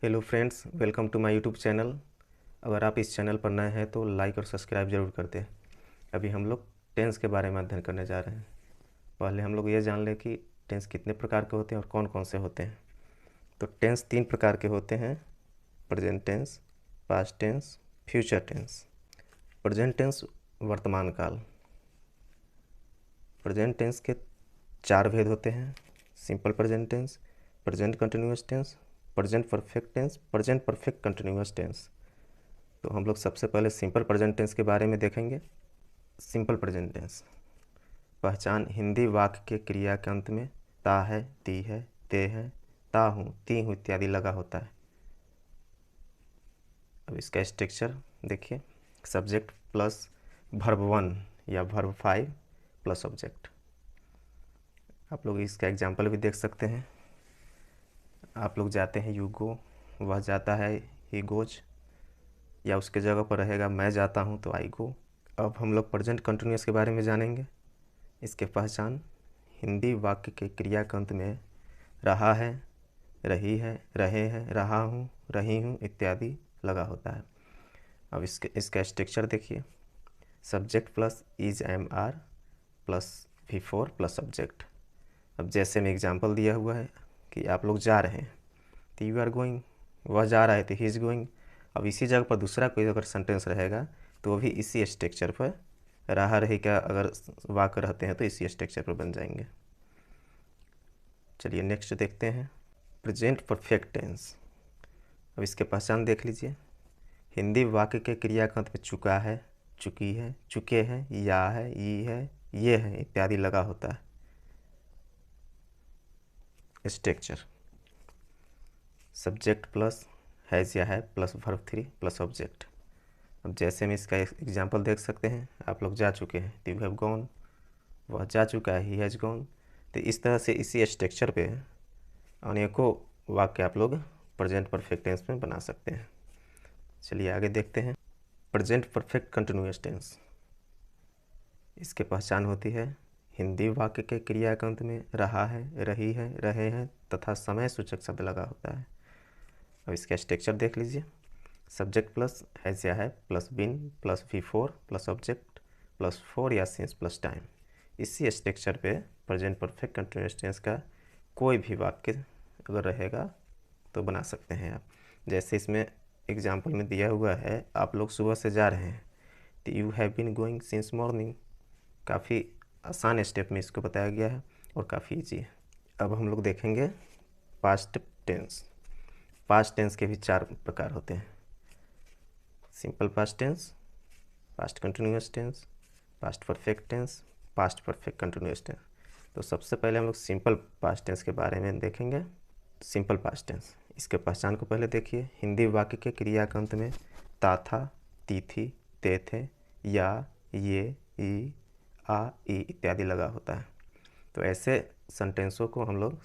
Hello friends, welcome to my YouTube channel. अगर आप इस चैनल पर नए हैं तो लाइक और सब्सक्राइब ज़रूर कर दें। अभी हम लोग टेंस के बारे में अध्ययन करने जा रहे हैं। पहले हम लोग ये जान लें कि टेंस कितने प्रकार के होते हैं और कौन कौन से होते हैं। तो टेंस 3 प्रकार के होते हैं: present tense, past tense, future tense. Present tense वर्तमान काल। प्रेजेंट टेंस के 4 भेद होते हैं: simple present tense, present continuous tense, present perfect tense, present perfect continuous tense. तो हम लोग सबसे पहले सिंपल प्रेजेंट टेंस के बारे में देखेंगे। सिंपल प्रेजेंट टेंस पहचान: हिंदी वाक्य के क्रिया के अंत में ता है, ती है, ते है, ता हूँ, ती हूँ इत्यादि लगा होता है। अब इसका स्ट्रक्चर देखिए: सब्जेक्ट प्लस वर्ब 1 या वर्ब 5 प्लस ऑब्जेक्ट। आप लोग इसका एग्जाम्पल भी देख सकते हैं। आप लोग जाते हैं, यू गो, वह जाता है, ही गोज, या उसके जगह पर रहेगा मैं जाता हूँ तो आई गो। अब हम लोग प्रेजेंट कंटिन्यूअस के बारे में जानेंगे। इसके पहचान: हिंदी वाक्य के क्रिया के अंत में रहा है, रही है, रहे हैं, रहा हूँ, रही हूँ इत्यादि लगा होता है। अब इसका स्ट्रक्चर देखिए: subject plus is, am, are plus V4 plus object. अब जैसे में एग्जांपल दिया हुआ है कि आप लोग जा रहे हैं तो यू आर गोइंग, वह जा रहा है तो ही इज़ गोइंग। अब इसी जगह पर दूसरा कोई अगर सेंटेंस रहेगा तो वो भी इसी स्ट्रक्चर पर, रहा रही का अगर वाक्य रहते हैं तो इसी स्ट्रक्चर पर बन जाएंगे। चलिए नेक्स्ट देखते हैं, प्रेजेंट परफेक्ट टेंस। अब इसके पहचान देख लीजिए: हिंदी वाक्य के क्रिया के अंत में चुका है, चुकी है, चुके हैं, या है, ये है इत्यादि लगा होता है। स्ट्रक्चर: सब्जेक्ट प्लस हैज़ या है प्लस वर्ब 3 प्लस ऑब्जेक्ट। अब जैसे में इसका एग्जांपल देख सकते हैं, आप लोग जा चुके हैं तो यू हैव गॉन, वह जा चुका है, ही हैज़ गॉन। तो इस तरह से इसी स्ट्रक्चर पे अनेकों वाक्य आप लोग प्रेजेंट परफेक्ट टेंस में बना सकते हैं। चलिए आगे देखते हैं, प्रेजेंट परफेक्ट कंटिन्यूअस टेंस। इसके पहचान होती है: हिंदी वाक्य के क्रिया के अंत में रहा है, रही है, रहे हैं तथा समय सूचक शब्द लगा होता है। अब इसका स्ट्रक्चर देख लीजिए: सब्जेक्ट प्लस हैज़ या है plus been plus V4 plus object plus 4 या सिंस प्लस टाइम। इसी स्ट्रक्चर पे प्रेजेंट परफेक्ट कंटिन्यूअस टेंस का कोई भी वाक्य अगर रहेगा तो बना सकते हैं आप। जैसे इसमें एग्जाम्पल में दिया हुआ है, आप लोग सुबह से जा रहे हैं तो you have been going since morning. काफ़ी आसान स्टेप में इसको बताया गया है और काफ़ी ईजी है। अब हम लोग देखेंगे पास्ट टेंस। पास्ट टेंस के भी 4 प्रकार होते हैं: simple past tense, past continuous tense, past perfect tense, past perfect continuous tense. तो सबसे पहले हम लोग सिंपल पास्ट टेंस के बारे में देखेंगे। सिंपल पास्ट टेंस, इसके पहचान को पहले देखिए: हिंदी वाक्य के क्रिया के अंत में ता था, ती थी, ते थे, या, ये, ई, आ, ई इत्यादि लगा होता है। तो ऐसे सेंटेंसों को हम लोग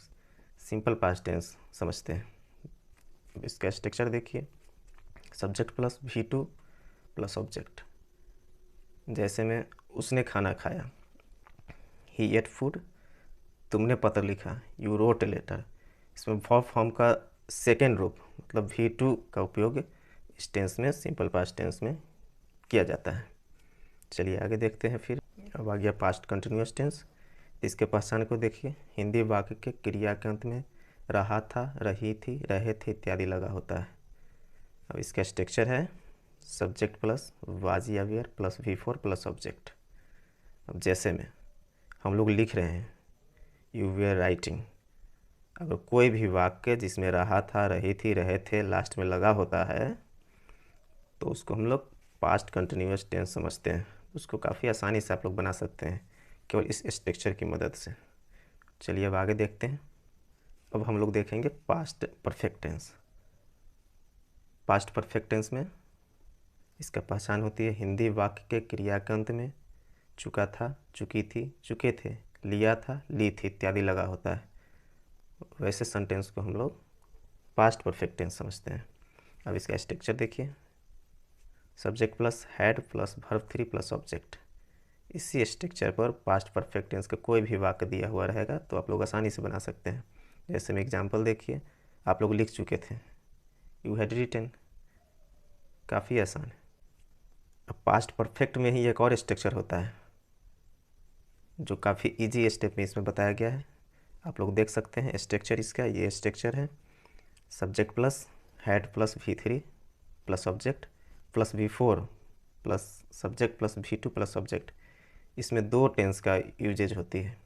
सिंपल पास्ट टेंस समझते हैं। इसका स्ट्रक्चर देखिए: subject plus V2 plus object. जैसे में उसने खाना खाया, ही एट फूड, तुमने पत्र लिखा, यू रोट ए लेटर। इसमें वर्ब फॉर्म का सेकेंड रूप मतलब V2 का उपयोग इस टेंस में, सिंपल पास्ट टेंस में किया जाता है। चलिए आगे देखते हैं। फिर अब आ गया पास्ट कंटिन्यूअस टेंस। इसके पहचान को देखिए: हिंदी वाक्य के क्रिया के अंत में रहा था, रही थी, रहे थे इत्यादि लगा होता है। अब इसका स्ट्रक्चर है: सब्जेक्ट प्लस वाज या were plus V4 plus object. अब जैसे में हम लोग लिख रहे हैं, यू वेयर राइटिंग। अगर कोई भी वाक्य जिसमें रहा था, रही थी, रहे थे लास्ट में लगा होता है तो उसको हम लोग पास्ट कंटिन्यूअस टेंस समझते हैं। उसको काफ़ी आसानी से आप लोग बना सकते हैं केवल इस स्ट्रक्चर की मदद से। चलिए अब आगे देखते हैं। अब हम लोग देखेंगे past perfect tense. Past perfect tense में इसका पहचान होती है: हिंदी वाक्य के क्रिया के अंत में चुका था, चुकी थी, चुके थे, लिया था, ली थी इत्यादि लगा होता है। वैसे सेंटेंस को हम लोग पास्ट परफेक्ट टेंस समझते हैं। अब इसका स्ट्रक्चर देखिए: subject plus had plus verb 3 plus object. इसी स्ट्रक्चर पर पास्ट परफेक्ट टेंस का कोई भी वाक्य दिया हुआ रहेगा तो आप लोग आसानी से बना सकते हैं। जैसे में एग्जांपल देखिए, आप लोग लिख चुके थे, यू हैड रिटन। काफ़ी आसान है। अब पास्ट परफेक्ट में ही एक और स्ट्रक्चर होता है जो काफ़ी इजी स्टेप में इसमें बताया गया है। आप लोग देख सकते हैं स्ट्रक्चर इसका, ये स्ट्रक्चर है। Subject plus had plus V3 plus object plus V4 plus subject plus V2 plus object. इसमें दो टेंस का यूजेज होती है,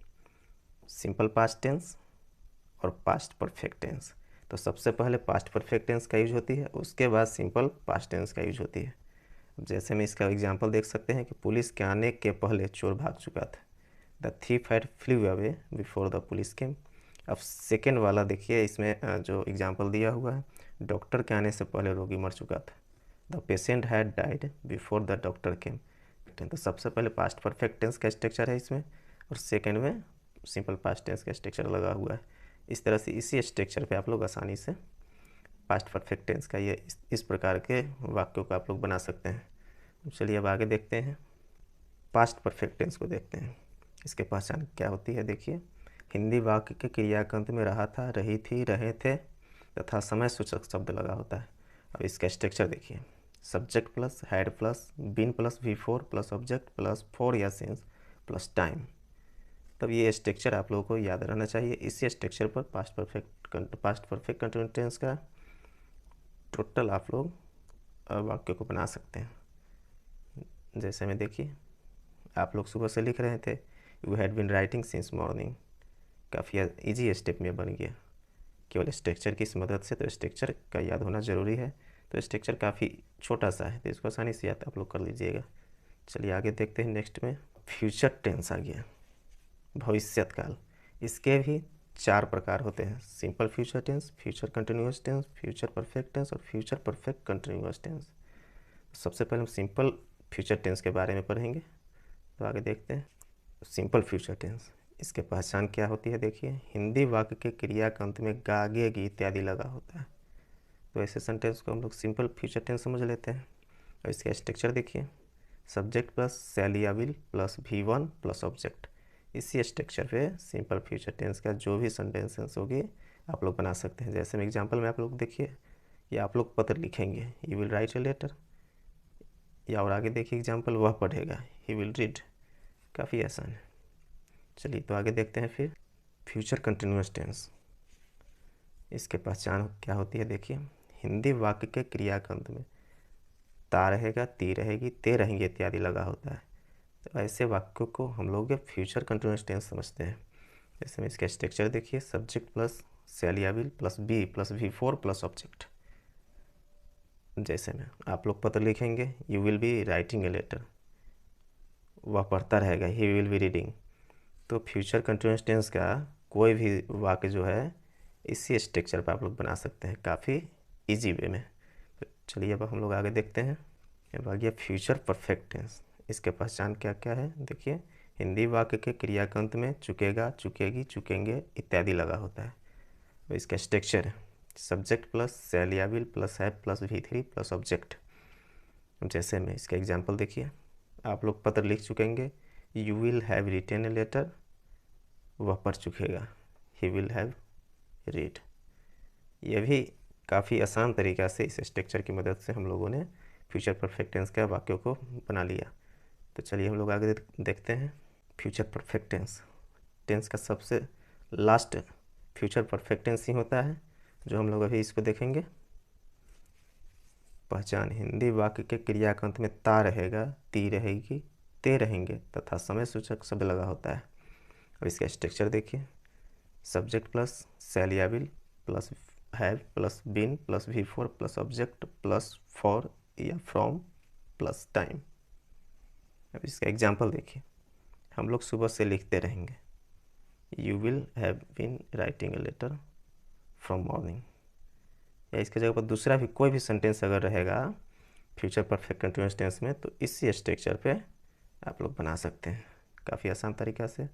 सिंपल पास्ट टेंस और पास्ट परफेक्ट टेंस। तो सबसे पहले पास्ट परफेक्ट टेंस का यूज होती है, उसके बाद सिंपल पास्ट टेंस का यूज होती है। जैसे में इसका एग्जांपल देख सकते हैं कि पुलिस के आने के पहले चोर भाग चुका था। The thief had flu away before the police केम। अब सेकेंड वाला देखिए, इसमें जो एग्जांपल दिया हुआ है, डॉक्टर के आने से पहले रोगी मर चुका था। The patient had died before the doctor केम। तो सबसे पहले पास्ट परफेक्ट टेंस का स्ट्रक्चर है इसमें, और सेकेंड में सिंपल पास्ट टेंस का स्ट्रक्चर लगा हुआ है। इस तरह से इसी स्ट्रक्चर पे आप लोग आसानी से पास्ट परफेक्ट टेंस का ये इस प्रकार के वाक्यों को आप लोग बना सकते हैं। चलिए अब आगे देखते हैं, पास्ट परफेक्ट टेंस को देखते हैं। इसके पहचान क्या होती है देखिए, हिंदी वाक्य के क्रियाकंत में रहा था, रही थी, रहे थे तथा समय सूचक शब्द लगा होता है। अब इसका स्ट्रक्चर देखिए, subject plus had plus been plus V4 plus object plus for या सिंस प्लस टाइम। तब ये स्ट्रक्चर आप लोगों को याद रहना चाहिए। इसी स्ट्रक्चर पर पास्ट परफेक्ट कंटिन्यूस टेंस का टोटल आप लोग वाक्य को बना सकते हैं। जैसे में देखिए, आप लोग सुबह से लिख रहे थे, you had been writing since morning. काफ़ी इजी स्टेप में बन गया केवल स्ट्रक्चर की मदद से। तो स्ट्रक्चर का याद होना ज़रूरी है। तो स्ट्रक्चर काफ़ी छोटा सा है, तो इसको आसानी से याद आप लोग कर लीजिएगा। चलिए आगे देखते हैं। नेक्स्ट में फ्यूचर टेंस आ गया, भविष्यत काल। इसके भी 4 प्रकार होते हैं, simple future tense, future continuous tense, future perfect tense और फ्यूचर परफेक्ट कंटिन्यूअस टेंस। सबसे पहले हम सिंपल फ्यूचर टेंस के बारे में पढ़ेंगे। तो आगे देखते हैं सिंपल फ्यूचर टेंस। इसके पहचान क्या होती है देखिए, हिंदी वाक्य के क्रिया के अंत में गागेगी इत्यादि लगा होता है। तो ऐसे सेंटेंस को हम लोग सिंपल फ्यूचर टेंस समझ लेते हैं। और इसका स्ट्रक्चर देखिए, सब्जेक्ट प्लस शैल या will plus V1 plus object. इसी स्ट्रक्चर पे सिंपल फ्यूचर टेंस का जो भी सेंटेंसेस होगी आप लोग बना सकते हैं। जैसे में एग्जांपल में आप लोग देखिए, ये आप लोग पत्र लिखेंगे, you will write a letter, या और आगे देखिए एग्जांपल, वह पढ़ेगा, ही विल रीड। काफ़ी आसान है। चलिए तो आगे देखते हैं फिर फ्यूचर कंटिन्यूअस टेंस। इसके पहचान क्या होती है देखिए, हिंदी वाक्य के क्रियाकंत में ता रहेगा, ती रहेगी, ते रहेंगे इत्यादि लगा होता है। तो ऐसे वाक्यों को हम लोग फ्यूचर कंटिन्यूअस टेंस समझते हैं। जैसे में इसका स्ट्रक्चर देखिए, सब्जेक्ट प्लस शैल या will plus be plus V4 plus object. जैसे में आप लोग पत्र लिखेंगे, you will be writing a letter, वह पढ़ता रहेगा, ही विल बी रीडिंग। तो फ्यूचर कंटिन्यूअस टेंस का कोई भी वाक्य जो है इसी स्ट्रक्चर पर आप लोग बना सकते हैं काफ़ी इजी वे में। तो चलिए अब हम लोग आगे देखते हैं। अब आ गया फ्यूचर परफेक्ट टेंस। इसके पहचान क्या क्या है देखिए, हिंदी वाक्य के क्रियाकंत में चुकेगा, चुकेगी, चुकेंगे इत्यादि लगा होता है। तो इसका स्ट्रक्चर है, सब्जेक्ट प्लस शैल या will plus have plus V3 plus object. जैसे में इसका एग्जांपल देखिए, आप लोग पत्र लिख चुकेंगे, you will have written a letter, वह पढ़ चुकेगा, ही विल हैव रीड। यह भी काफ़ी आसान तरीक़ा से इस स्ट्रक्चर की मदद से हम लोगों ने फ्यूचर परफेक्ट टेंस के वाक्यों को बना लिया। तो चलिए हम लोग आगे देखते हैं। फ्यूचर परफेक्ट टेंस का सबसे लास्ट फ्यूचर परफेक्ट टेंस ही होता है, जो हम लोग अभी इसको देखेंगे। पहचान, हिंदी वाक्य के क्रियाकंत में ता रहेगा, ती रहेगी, ते रहेंगे तथा समय सूचक शब्द लगा होता है। अब इसका स्ट्रक्चर देखिए, सब्जेक्ट प्लस शैल या will plus have plus been plus V4 plus object plus for या फ्रॉम प्लस टाइम। अब इसका एग्जांपल देखिए, हम लोग सुबह से लिखते रहेंगे, you will have been writing a letter from morning. या इसके जगह पर दूसरा भी कोई भी सेंटेंस अगर रहेगा फ्यूचर परफेक्ट कंटिन्यूअस टेंस में, तो इसी स्ट्रक्चर पे आप लोग बना सकते हैं काफ़ी आसान तरीक़ा से।